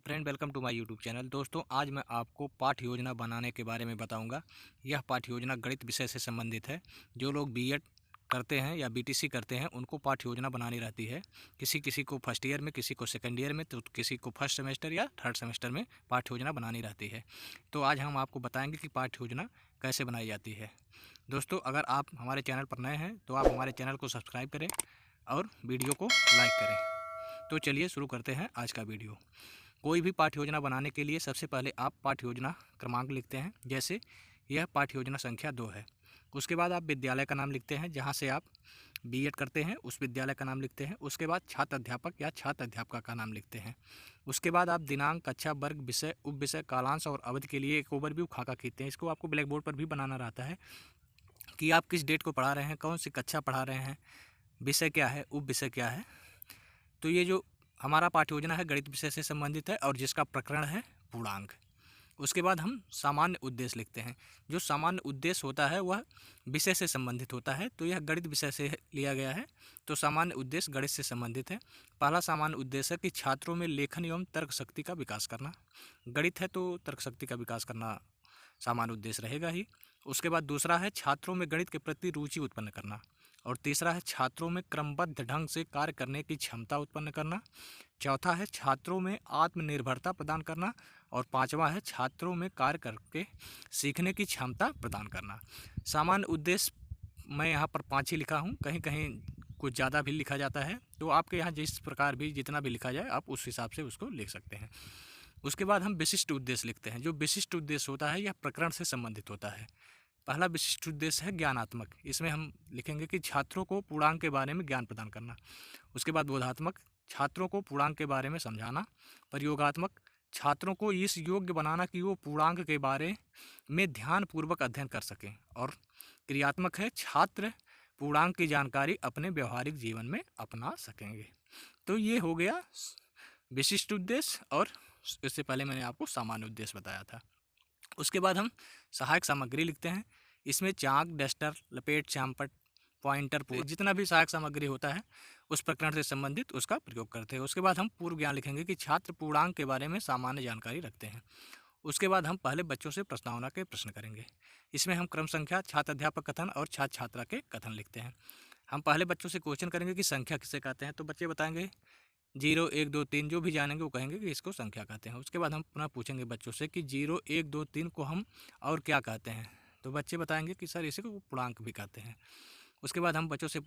Friend, welcome to my YouTube channel. दोस्तों, आज मैं आपको पाठ्य योजना बनाने के बारे में बताऊंगा। यह पाठ्य योजना गणित विषय से संबंधित है। जो लोग बीएड करते हैं या बीटीसी करते हैं उनको पाठ्य योजना बनानी रहती है। किसी किसी को फर्स्ट ईयर में, किसी को सेकंड ईयर में, तो किसी को फर्स्ट सेमेस्टर या थर्ड सेमेस्टर में पाठ्य योजना बनानी रहती है। तो आज हम आपको बताएंगे कि पाठ्य योजना कैसे बनाई जाती है। दोस्तों, अगर आप हमारे चैनल पर नए हैं तो आप हमारे चैनल को सब्सक्राइब करें और वीडियो को लाइक करें। तो चलिए शुरू करते हैं आज का वीडियो। कोई भी पाठ्य योजना बनाने के लिए सबसे पहले आप पाठ्य योजना क्रमांक लिखते हैं। जैसे यह पाठ्य योजना संख्या 2 है। उसके बाद आप विद्यालय का नाम लिखते हैं, जहां से आप बीएड करते हैं उस विद्यालय का नाम लिखते हैं। उसके बाद छात्र अध्यापक या छात्र अध्यापिका का नाम लिखते हैं। उसके बाद आप दिनांक, कक्षा, वर्ग, विषय, उप विषय, कालांश और अवधि के लिए एक ओवरव्यू खाका खींचते हैं। इसको आपको ब्लैक बोर्ड पर भी बनाना रहता है कि आप किस डेट को पढ़ा रहे हैं, कौन सी कक्षा पढ़ा रहे हैं, विषय क्या है, उप विषय क्या है। तो ये जो हमारा पाठ्य योजना है गणित विषय से संबंधित है और जिसका प्रकरण है पूर्णांक। उसके बाद हम सामान्य उद्देश्य लिखते हैं। जो सामान्य उद्देश्य होता है वह विषय से संबंधित होता है, तो यह गणित विषय से लिया गया है। तो सामान्य उद्देश्य गणित से संबंधित है। पहला सामान्य उद्देश्य है कि छात्रों में लेखन एवं तर्क शक्ति का विकास करना। गणित है तो तर्क शक्ति का विकास करना सामान्य उद्देश्य रहेगा ही। उसके बाद दूसरा है छात्रों में गणित के प्रति रुचि उत्पन्न करना। और तीसरा है छात्रों में क्रमबद्ध ढंग से कार्य करने की क्षमता उत्पन्न करना। चौथा है छात्रों में आत्मनिर्भरता प्रदान करना। और पांचवा है छात्रों में कार्य करके सीखने की क्षमता प्रदान करना। सामान्य उद्देश्य मैं यहाँ पर 5 ही लिखा हूँ, कहीं कहीं कुछ ज़्यादा भी लिखा जाता है। तो आपके यहाँ जिस प्रकार भी जितना भी लिखा जाए आप उस हिसाब से उसको लिख सकते हैं। उसके बाद हम विशिष्ट उद्देश्य लिखते हैं। जो विशिष्ट उद्देश्य होता है यह प्रकरण से संबंधित होता है। पहला विशिष्ट उद्देश्य है ज्ञानात्मक। इसमें हम लिखेंगे कि छात्रों को पूर्णांक के बारे में ज्ञान प्रदान करना। उसके बाद बोधात्मक, छात्रों को पूर्णांक के बारे में समझाना। प्रयोगात्मक, छात्रों को इस योग्य बनाना कि वो पूर्णांक के बारे में ध्यानपूर्वक अध्ययन कर सकें। और क्रियात्मक है, छात्र पूर्णांक की जानकारी अपने व्यवहारिक जीवन में अपना सकेंगे। तो ये हो गया विशिष्ट उद्देश्य, और इससे पहले मैंने आपको सामान्य उद्देश्य बताया था। उसके बाद हम सहायक सामग्री लिखते हैं। इसमें चाक, डस्टर, लपेट, चामपट, पॉइंटर, जितना भी सहायक सामग्री होता है उस प्रकरण से संबंधित उसका प्रयोग करते हैं। उसके बाद हम पूर्व ज्ञान लिखेंगे कि छात्र पूर्णांक के बारे में सामान्य जानकारी रखते हैं। उसके बाद हम पहले बच्चों से प्रस्तावना के प्रश्न करेंगे। इसमें हम क्रम संख्या, छात्र अध्यापक कथन और छात्र छात्रा के कथन लिखते हैं। हम पहले बच्चों से क्वेश्चन करेंगे कि संख्या किसे कहते हैं, तो बच्चे बताएंगे 0, 1, 2, 3 जो भी जानेंगे वो कहेंगे कि इसको संख्या कहते हैं। उसके बाद हम पुनः पूछेंगे बच्चों से कि 0, 1, 2, 3 को हम और क्या कहते हैं, तो बच्चे बताएंगे कि सर इसी को पूर्णांक भी कहते हैं। उसके बाद हम बच्चों से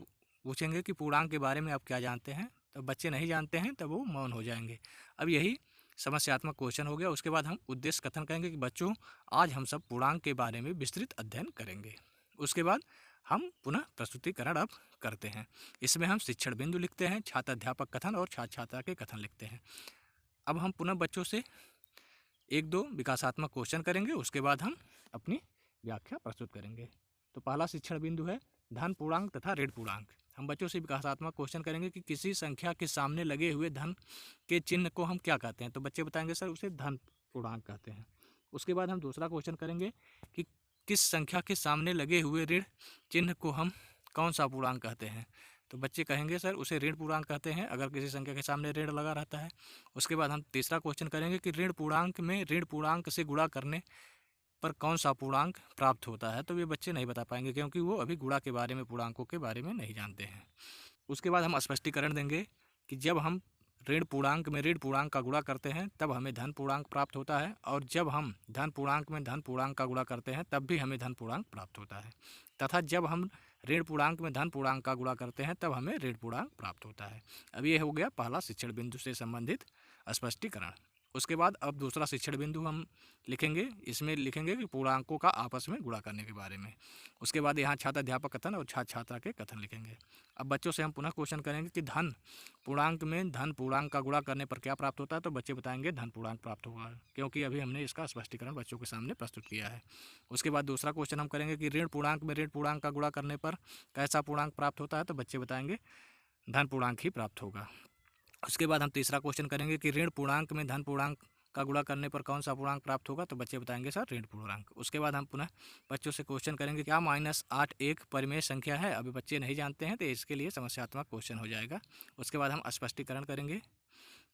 पूछेंगे कि पूर्णांक के बारे में आप क्या जानते हैं, तो बच्चे नहीं जानते हैं तब वो मौन हो जाएंगे। अब यही समस्यात्मक क्वेश्चन हो गया। उसके बाद हम उद्देश्य कथन कहेंगे कि बच्चों आज हम सब पूर्णांक के बारे में विस्तृत अध्ययन करेंगे। उसके बाद हम पुनः प्रस्तुतिकरण अब करते हैं। इसमें हम शिक्षण बिंदु लिखते हैं, छात्र अध्यापक कथन और छात्र छात्रा के कथन लिखते हैं। अब हम पुनः बच्चों से 1-2 विकासात्मक क्वेश्चन करेंगे। उसके बाद हम अपनी व्याख्या प्रस्तुत करेंगे। तो पहला शिक्षण बिंदु है धन पूर्णांक तथा ऋण पूर्णांक। हम बच्चों से विकासात्मक क्वेश्चन करेंगे कि किसी संख्या के सामने लगे हुए धन के चिन्ह को हम क्या कहते हैं, तो बच्चे बताएंगे सर उसे धन पूर्णांक कहते हैं। उसके बाद हम दूसरा क्वेश्चन करेंगे कि किस संख्या के सामने लगे हुए ऋण चिन्ह को हम कौन सा पूर्णांक कहते हैं, तो बच्चे कहेंगे सर उसे ऋण पूर्णांक कहते हैं अगर किसी संख्या के सामने ऋण लगा रहता है। उसके बाद हम तीसरा क्वेश्चन करेंगे कि ऋण पूर्णांक में ऋण पूर्णांक से गुणा करने पर कौन सा पूर्णांक प्राप्त होता है, तो ये बच्चे नहीं बता पाएंगे क्योंकि वो अभी गुणा के बारे में, पूर्णांकों के बारे में नहीं जानते हैं। उसके बाद हम स्पष्टीकरण देंगे कि जब हम ऋण पूर्णांक में ऋण पूर्णांक का गुणा करते हैं तब हमें धन पूर्णांक प्राप्त होता है, और जब हम धन पूर्णांक में धन पूर्णांक का गुणा करते हैं तब भी हमें धन पूर्णांक प्राप्त होता है, तथा जब हम ऋण पूर्णांक में धन पूर्णांक का गुणा करते हैं तब हमें ऋण पूर्णांक प्राप्त होता है। अब ये हो गया पहला शिक्षण बिंदु से संबंधित स्पष्टीकरण। उसके बाद अब दूसरा शिक्षण बिंदु हम लिखेंगे। इसमें लिखेंगे कि पूर्णांकों का आपस में गुणा करने के बारे में। उसके बाद यहाँ छात्र अध्यापक कथन और छात्र छात्रा के कथन लिखेंगे। अब बच्चों से हम पुनः क्वेश्चन करेंगे कि धन पूर्णांक में धन पूर्णांक का गुणा करने पर क्या प्राप्त होता है, तो बच्चे बताएंगे धन पूर्णांक प्राप्त होगा, क्योंकि अभी हमने इसका स्पष्टीकरण बच्चों के सामने प्रस्तुत किया है। उसके बाद दूसरा क्वेश्चन हम करेंगे कि ऋण पूर्णांक में ऋण पूर्णांक का गुणा करने पर कैसा पूर्णांक प्राप्त होता है, तो बच्चे बताएंगे धन पूर्णांक ही प्राप्त होगा। उसके बाद हम तीसरा क्वेश्चन करेंगे कि ऋण पूर्णांक में धन पूर्णांक का गुणा करने पर कौन सा पूर्णांक प्राप्त होगा, तो बच्चे बताएंगे सर ऋण पूर्णांक। उसके बाद हम पुनः बच्चों से क्वेश्चन करेंगे क्या -8 एक परिमेय संख्या है, अभी बच्चे नहीं जानते हैं तो इसके लिए समस्यात्मक क्वेश्चन हो जाएगा। उसके बाद हम स्पष्टीकरण करेंगे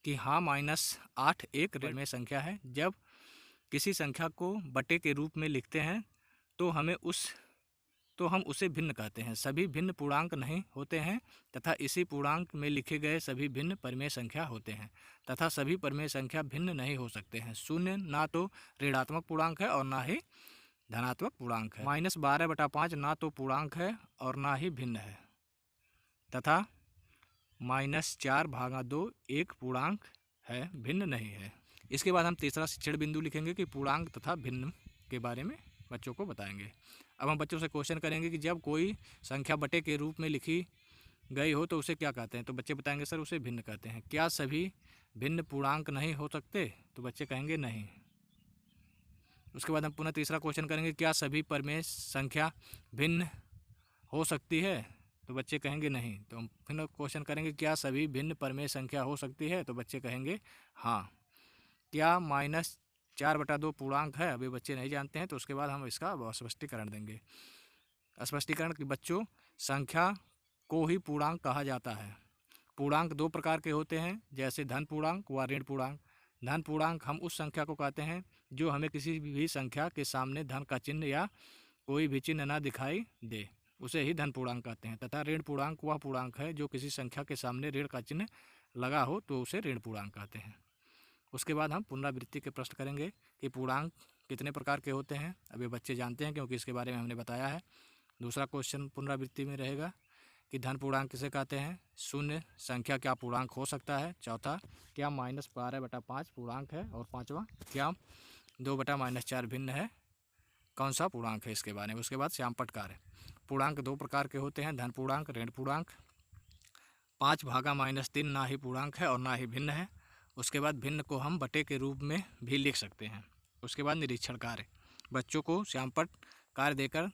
कि हाँ -8 एक ऋणात्मक संख्या है। जब किसी संख्या को बटे के रूप में लिखते हैं तो हम उसे भिन्न कहते हैं। सभी भिन्न पूर्णांक नहीं होते हैं तथा इसी पूर्णांक में लिखे गए सभी भिन्न परिमेय संख्या होते हैं तथा सभी परिमेय संख्या भिन्न नहीं हो सकते हैं। शून्य ना तो ऋणात्मक पूर्णांक है और ना ही धनात्मक पूर्णांक है। -12/5 ना तो पूर्णांक है और ना ही भिन्न है तथा -4/2 एक पूर्णांक है, भिन्न नहीं है। इसके बाद हम तीसरा शिक्षण बिंदु लिखेंगे कि पूर्णांक तथा भिन्न के बारे में बच्चों को बताएंगे। अब हम बच्चों से क्वेश्चन करेंगे कि जब कोई संख्या बटे के रूप में लिखी गई हो तो उसे क्या कहते हैं? तो बच्चे बताएंगे सर उसे भिन्न कहते हैं। क्या सभी भिन्न पूर्णांक नहीं हो सकते? तो बच्चे कहेंगे नहीं। उसके बाद हम पुनः तीसरा क्वेश्चन करेंगे, क्या सभी परिमेय संख्या भिन्न हो सकती है? तो बच्चे कहेंगे नहीं। तो हम फिर क्वेश्चन करेंगे, क्या सभी भिन्न परिमेय संख्या हो सकती है? तो बच्चे कहेंगे हाँ। क्या -4/2 पूर्णांक है? अभी बच्चे नहीं जानते हैं, तो उसके बाद हम इसका स्पष्टीकरण देंगे। स्पष्टीकरण कि बच्चों, संख्या को ही पूर्णांक कहा जाता है। पूर्णांक दो प्रकार के होते हैं, जैसे धन पूर्णांक व ऋण पूर्णांक। धन पूर्णांक हम उस संख्या को कहते हैं जो हमें किसी भी संख्या के सामने धन का चिन्ह या कोई भी चिन्ह ना दिखाई दे, उसे ही धन पूर्णांक कहते हैं। तथा ऋण पूर्णांक वह पूर्णांक है जो किसी संख्या के सामने ऋण का चिन्ह लगा हो तो उसे ऋण पूर्णांक कहते हैं। उसके बाद हम पुनरावृत्ति के प्रश्न करेंगे कि पूर्णांक कितने प्रकार के होते हैं। अभी बच्चे जानते हैं क्योंकि इसके बारे में हमने बताया है। दूसरा क्वेश्चन पुनरावृत्ति में रहेगा कि धन पूर्णांक किसे कहते हैं। शून्य संख्या क्या पूर्णांक हो सकता है। चौथा, क्या -12/5 पूर्णांक है। और पाँचवा, क्या 2/-4 भिन्न है, कौन सा पूर्णांक है, इसके बारे में। उसके बाद श्यामपट्ट कार्य। पूर्णांक दो प्रकार के होते हैं, धन पूर्णांक, ऋण पूर्णांक। 5/-3 ना ही पूर्णांक है और ना ही भिन्न है। उसके बाद भिन्न को हम बटे के रूप में भी लिख सकते हैं। उसके बाद निरीक्षण कार्य। बच्चों को श्यामपट्ट कार्य देकर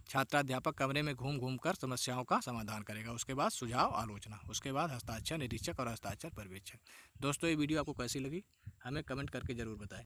छात्राध्यापक कमरे में घूम घूम कर समस्याओं का समाधान करेगा। उसके बाद सुझाव आलोचना। उसके बाद हस्ताक्षर निरीक्षक और हस्ताक्षर पर्यवेक्षक। दोस्तों, ये वीडियो आपको कैसी लगी हमें कमेंट करके ज़रूर बताएं।